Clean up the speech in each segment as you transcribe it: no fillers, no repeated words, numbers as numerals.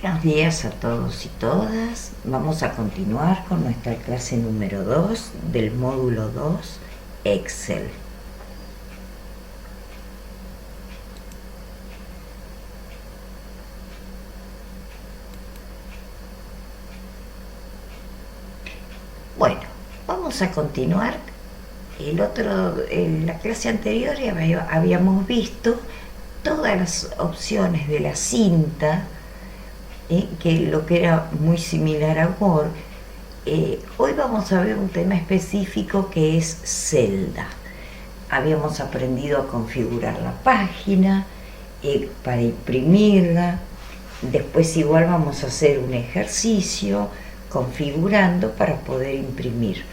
Buenos días a todos y todas. Vamos a continuar con nuestra clase número 2 del módulo 2, Excel. Bueno, vamos a continuar. En la clase anterior habíamos visto todas las opciones de la cinta, que lo que era muy similar a Word. Hoy vamos a ver un tema específico que es celda. Habíamos aprendido a configurar la página para imprimirla. Después igual vamos a hacer un ejercicio configurando para poder imprimir.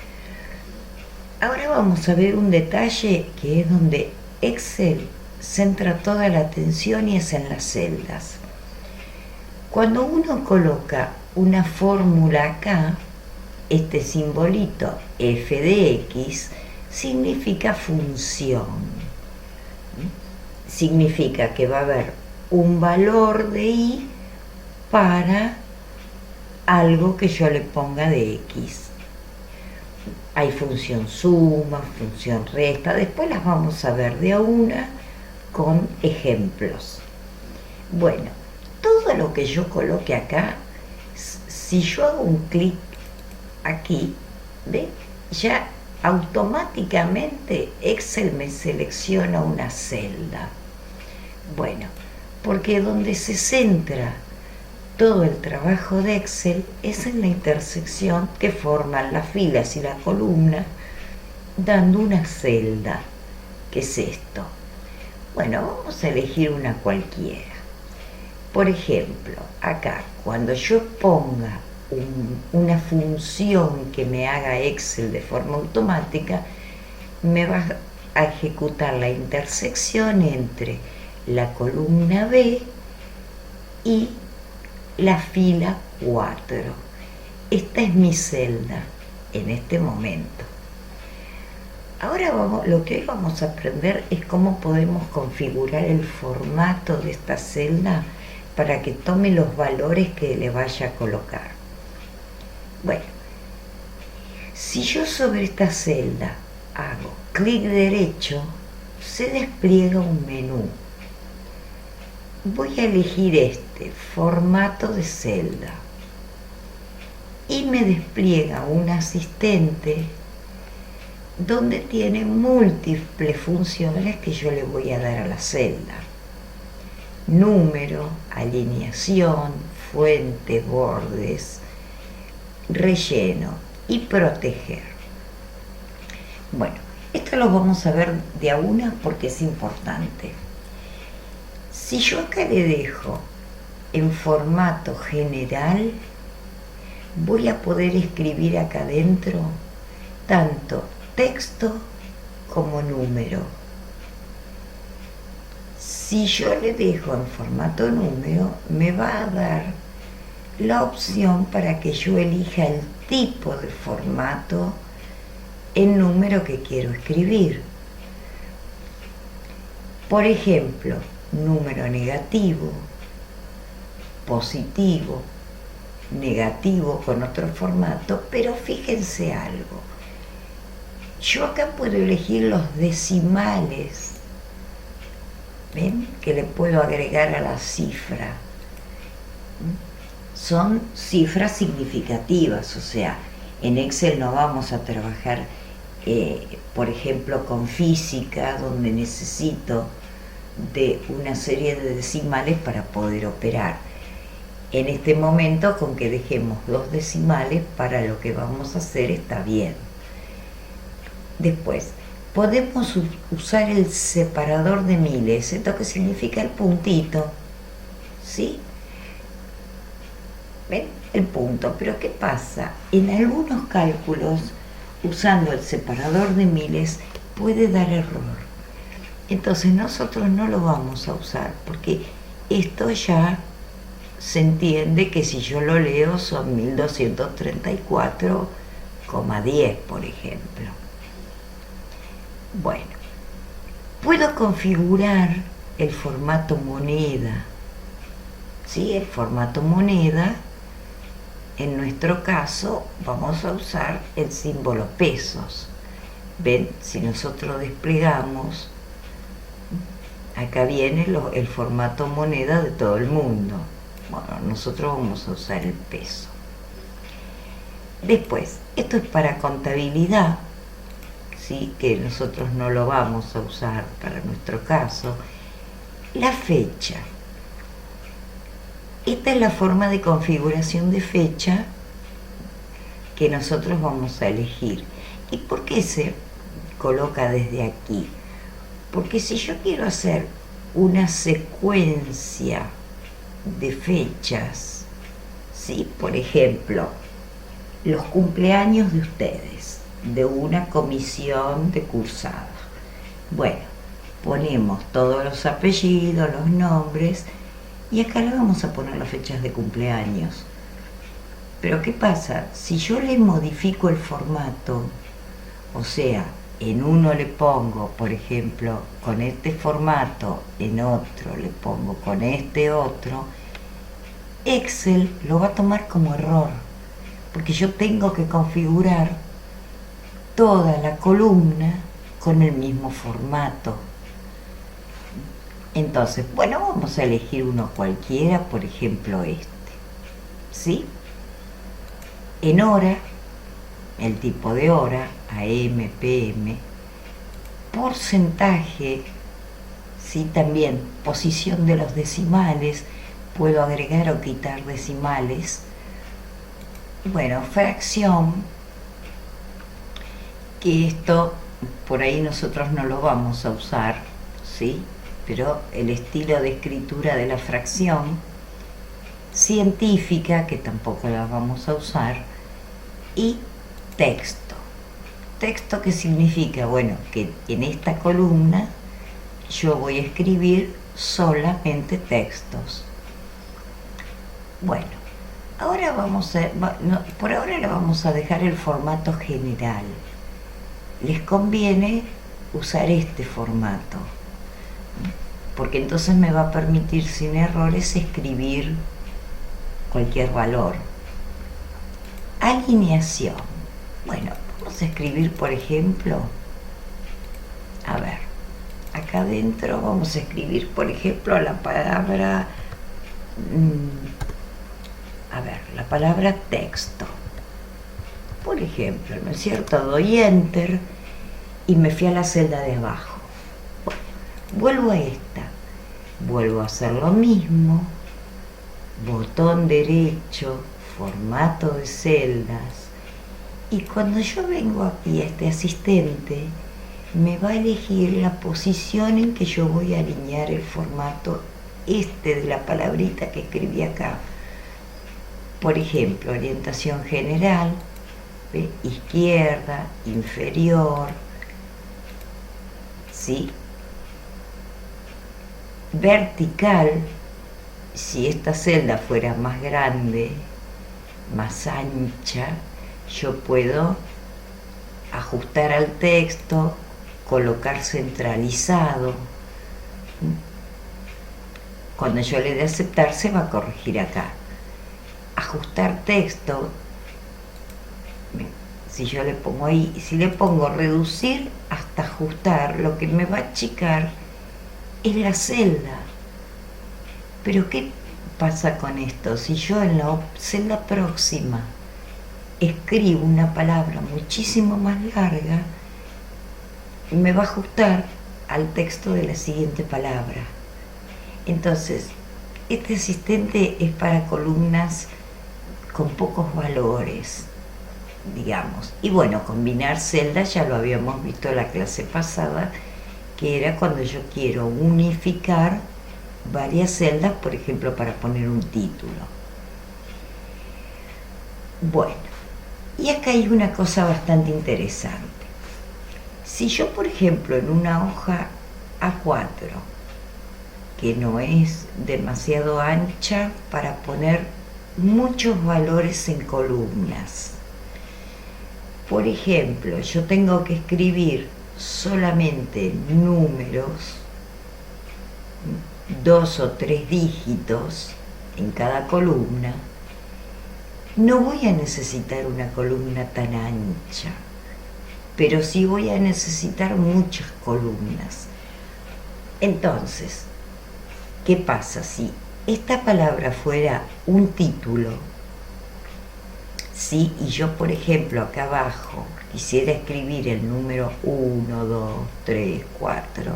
Ahora vamos a ver un detalle que es donde Excel centra toda la atención y es en las celdas. Cuando uno coloca una fórmula acá, este simbolito f de x significa función. Significa que va a haber un valor de y para algo que yo le ponga de x. Hay función suma, función resta, después las vamos a ver de a una con ejemplos. Bueno, todo lo que yo coloque acá, si yo hago un clic aquí, ¿ve? Ya automáticamente Excel me selecciona una celda. Bueno, porque donde se centra todo el trabajo de Excel es en la intersección que forman las filas y la columna, dando una celda. ¿Qué es esto? Bueno, vamos a elegir una cualquiera. Por ejemplo, acá, cuando yo ponga una función que me haga Excel de forma automática, me va a ejecutar la intersección entre la columna B y la fila 4. Esta es mi celda en este momento. Ahora lo que hoy vamos a aprender es cómo podemos configurar el formato de esta celda para que tome los valores que le vaya a colocar. Bueno, si yo sobre esta celda hago clic derecho, se despliega un menú. Voy a elegir formato de celda, y me despliega un asistente donde tiene múltiples funciones que yo le voy a dar a la celda: número, alineación, fuente, bordes, relleno y proteger. Bueno, esto lo vamos a ver de a una porque es importante. Si yo acá le dejo en formato general, voy a poder escribir acá adentro tanto texto como número. Si yo le dejo en formato número, me va a dar la opción para que yo elija el tipo de formato en número que quiero escribir. Por ejemplo, número negativo, positivo, negativo con otro formato, pero fíjense algo. Yo acá puedo elegir los decimales, ¿ven? Que le puedo agregar a la cifra. Son cifras significativas, o sea, en Excel no vamos a trabajar, por ejemplo, con física, donde necesito de una serie de decimales para poder operar. En este momento, con que dejemos dos decimales para lo que vamos a hacer, está bien. Después, podemos usar el separador de miles, esto que significa el puntito, ¿sí? ¿Ven? El punto. Pero ¿qué pasa? En algunos cálculos, usando el separador de miles, puede dar error. Entonces nosotros no lo vamos a usar, porque esto ya se entiende que si yo lo leo son 1234,10, por ejemplo. Bueno, puedo configurar el formato moneda, ¿sí? El formato moneda. En nuestro caso vamos a usar el símbolo pesos. Ven, si nosotros desplegamos, acá viene el formato moneda de todo el mundo. Bueno, nosotros vamos a usar el peso. Después, esto es para contabilidad, ¿sí? Que nosotros no lo vamos a usar para nuestro caso. La fecha. Esta es la forma de configuración de fecha que nosotros vamos a elegir. ¿Y por qué se coloca desde aquí? Porque si yo quiero hacer una secuencia de fechas, ¿sí? Por ejemplo, los cumpleaños de ustedes, de una comisión de cursada. Bueno, ponemos todos los apellidos, los nombres, y acá le vamos a poner las fechas de cumpleaños. Pero ¿qué pasa? Si yo le modifico el formato, o sea, en uno le pongo, por ejemplo, con este formato, en otro le pongo con este otro, Excel lo va a tomar como error, porque yo tengo que configurar toda la columna con el mismo formato. Entonces, bueno, vamos a elegir uno cualquiera, por ejemplo este, ¿sí? En hora, el tipo de hora, AM, PM, porcentaje, ¿sí? También posición de los decimales, puedo agregar o quitar decimales. Bueno, fracción, que esto por ahí nosotros no lo vamos a usar, ¿sí? Pero el estilo de escritura de la fracción, científica, que tampoco la vamos a usar, y texto. Texto, ¿qué significa? Bueno, que en esta columna yo voy a escribir solamente textos. Bueno, ahora por ahora le vamos a dejar el formato general. Les conviene usar este formato, porque entonces me va a permitir sin errores escribir cualquier valor. Alineación. Bueno, vamos a escribir, por ejemplo, a ver, acá adentro vamos a escribir, por ejemplo, la palabra, la palabra texto. Por ejemplo, ¿no es cierto? Doy Enter y me fui a la celda de abajo. Bueno, vuelvo a esta, vuelvo a hacer lo mismo, botón derecho, formato de celdas, y cuando yo vengo aquí a este asistente, me va a elegir la posición en que yo voy a alinear el formato de la palabrita que escribí acá. Por ejemplo, orientación general, ¿ve? Izquierda, inferior, ¿sí? Vertical, si esta celda fuera más grande, más ancha, yo puedo ajustar al texto, colocar centralizado. Cuando yo le dé aceptar, se va a corregir acá. Ajustar texto, si yo le pongo ahí, si le pongo reducir hasta ajustar, lo que me va a achicar es la celda. Pero ¿qué pasa con esto? Si yo en la celda próxima escribo una palabra muchísimo más larga, me va a ajustar al texto de la siguiente palabra. Entonces, este asistente es para columnas con pocos valores, digamos. Y bueno, combinar celdas ya lo habíamos visto en la clase pasada, que era cuando yo quiero unificar varias celdas, por ejemplo, para poner un título. Bueno, y acá hay una cosa bastante interesante. Si yo, por ejemplo, en una hoja A4, que no es demasiado ancha para poner muchos valores en columnas, por ejemplo, yo tengo que escribir solamente números, 2 o 3 dígitos, en cada columna, no voy a necesitar una columna tan ancha, pero sí voy a necesitar muchas columnas. Entonces, ¿qué pasa si esta palabra fuera un título? Sí, y yo, por ejemplo, acá abajo quisiera escribir el número 1, 2, 3, 4,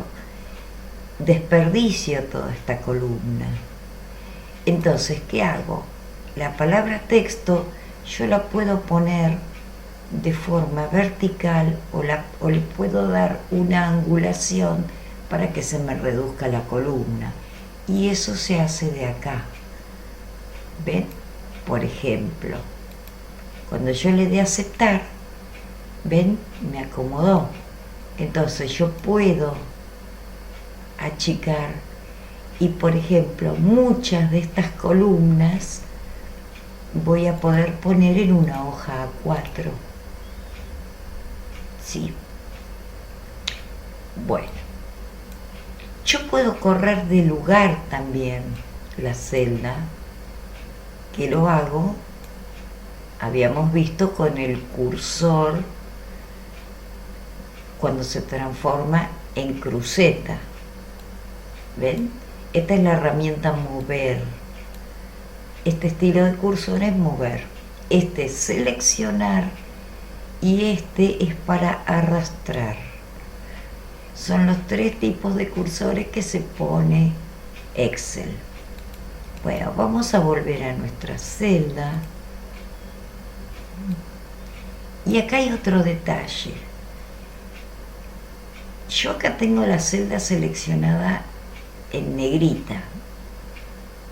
desperdicio toda esta columna. Entonces, ¿qué hago? La palabra texto yo la puedo poner de forma vertical o le puedo dar una angulación para que se me reduzca la columna. Y eso se hace de acá. ¿Ven? Por ejemplo, cuando yo le dé a aceptar, ¿ven? Me acomodó. Entonces yo puedo achicar y, por ejemplo, muchas de estas columnas voy a poder poner en una hoja A4. ¿Sí? Bueno, yo puedo correr de lugar también la celda, que lo hago, habíamos visto con el cursor cuando se transforma en cruceta. ¿Ven? Esta es la herramienta mover. Este estilo de cursor es mover. Este es seleccionar y este es para arrastrar. Son los tres tipos de cursores que se pone Excel. Bueno, vamos a volver a nuestra celda. Y acá hay otro detalle. Yo acá tengo la celda seleccionada en negrita,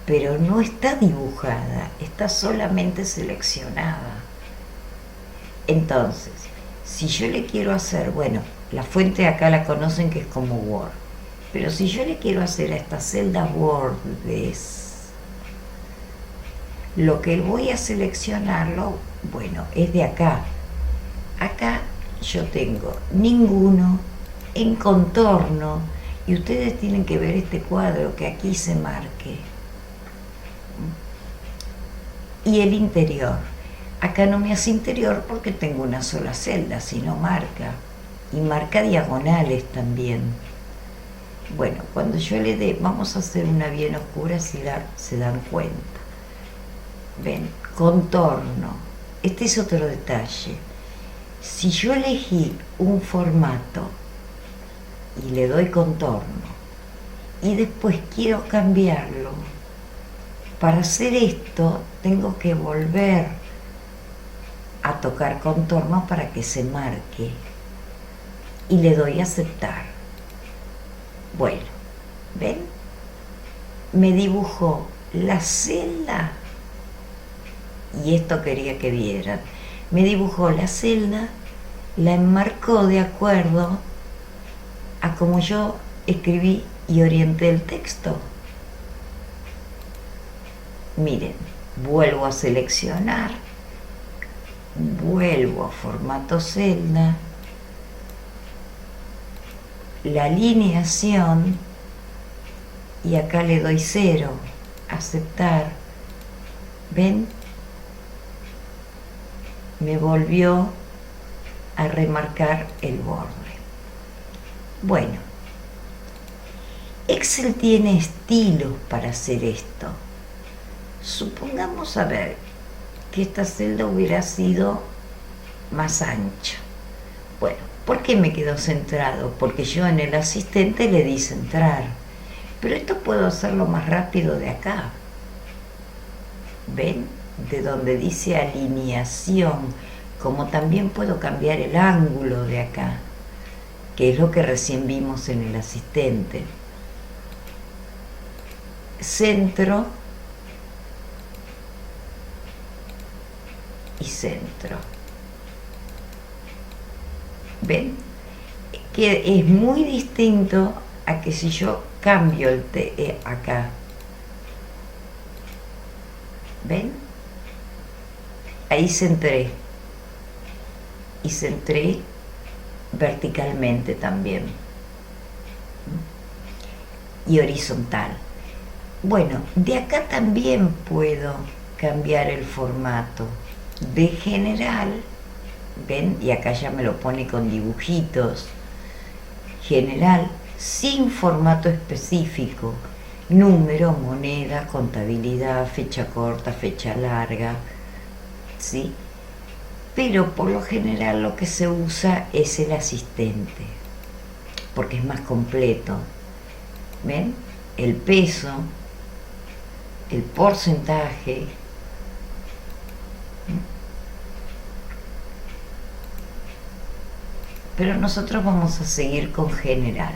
pero no está dibujada, está solamente seleccionada. Entonces, si yo le quiero hacer, bueno, la fuente acá la conocen que es como Word, pero si yo le quiero hacer a esta celda bordes, lo que voy a seleccionarlo, bueno, es de acá. Acá yo tengo ninguno, en contorno, y ustedes tienen que ver este cuadro que aquí se marque. Y el interior. Acá no me hace interior porque tengo una sola celda, sino marca. Y marca diagonales también. Bueno, cuando yo le dé, vamos a hacer una bien oscura si se dan cuenta. Ven, contorno. Este es otro detalle. Si yo elegí un formato y le doy contorno y después quiero cambiarlo, para hacer esto tengo que volver a tocar contorno para que se marque y le doy a aceptar. Bueno, ¿ven? Me dibujó la celda y esto quería que vieran. Me dibujó la celda, la enmarcó de acuerdo a como yo escribí y orienté el texto. Miren, vuelvo a seleccionar, vuelvo a formato celda, la alineación y acá le doy 0, aceptar. ¿Ven? Me volvió a remarcar el borde. Bueno, Excel tiene estilos para hacer esto. Supongamos, a ver, que esta celda hubiera sido más ancha. Bueno, ¿por qué me quedó centrado? Porque yo en el asistente le di centrar. Pero esto puedo hacerlo más rápido de acá. ¿Ven? De donde dice alineación, como también puedo cambiar el ángulo de acá, que es lo que recién vimos en el asistente. Centro y centro. ¿Ven? Que es muy distinto a que si yo cambio el T acá. ¿Ven? Ahí centré. Y centré verticalmente también. Y horizontal. Bueno, de acá también puedo cambiar el formato. De general, ven, y acá ya me lo pone con dibujitos. General, sin formato específico. Número, moneda, contabilidad, fecha corta, fecha larga, ¿sí? Pero por lo general lo que se usa es el asistente, porque es más completo. ¿Ven? El peso, el porcentaje. Pero nosotros vamos a seguir con general.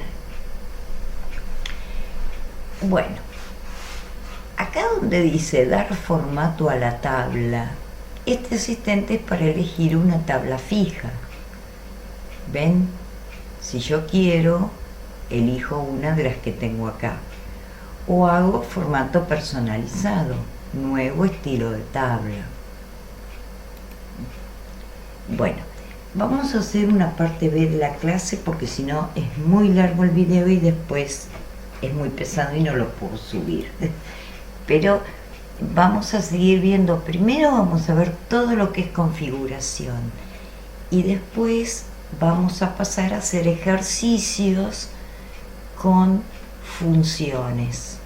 Bueno, acá donde dice dar formato a la tabla, este asistente es para elegir una tabla fija. ¿Ven? Si yo quiero, elijo una de las que tengo acá. O hago formato personalizado, nuevo estilo de tabla. Bueno, vamos a hacer una parte B de la clase porque si no es muy largo el video y después es muy pesado y no lo puedo subir. Pero vamos a seguir viendo. Primero vamos a ver todo lo que es configuración y después vamos a pasar a hacer ejercicios con funciones.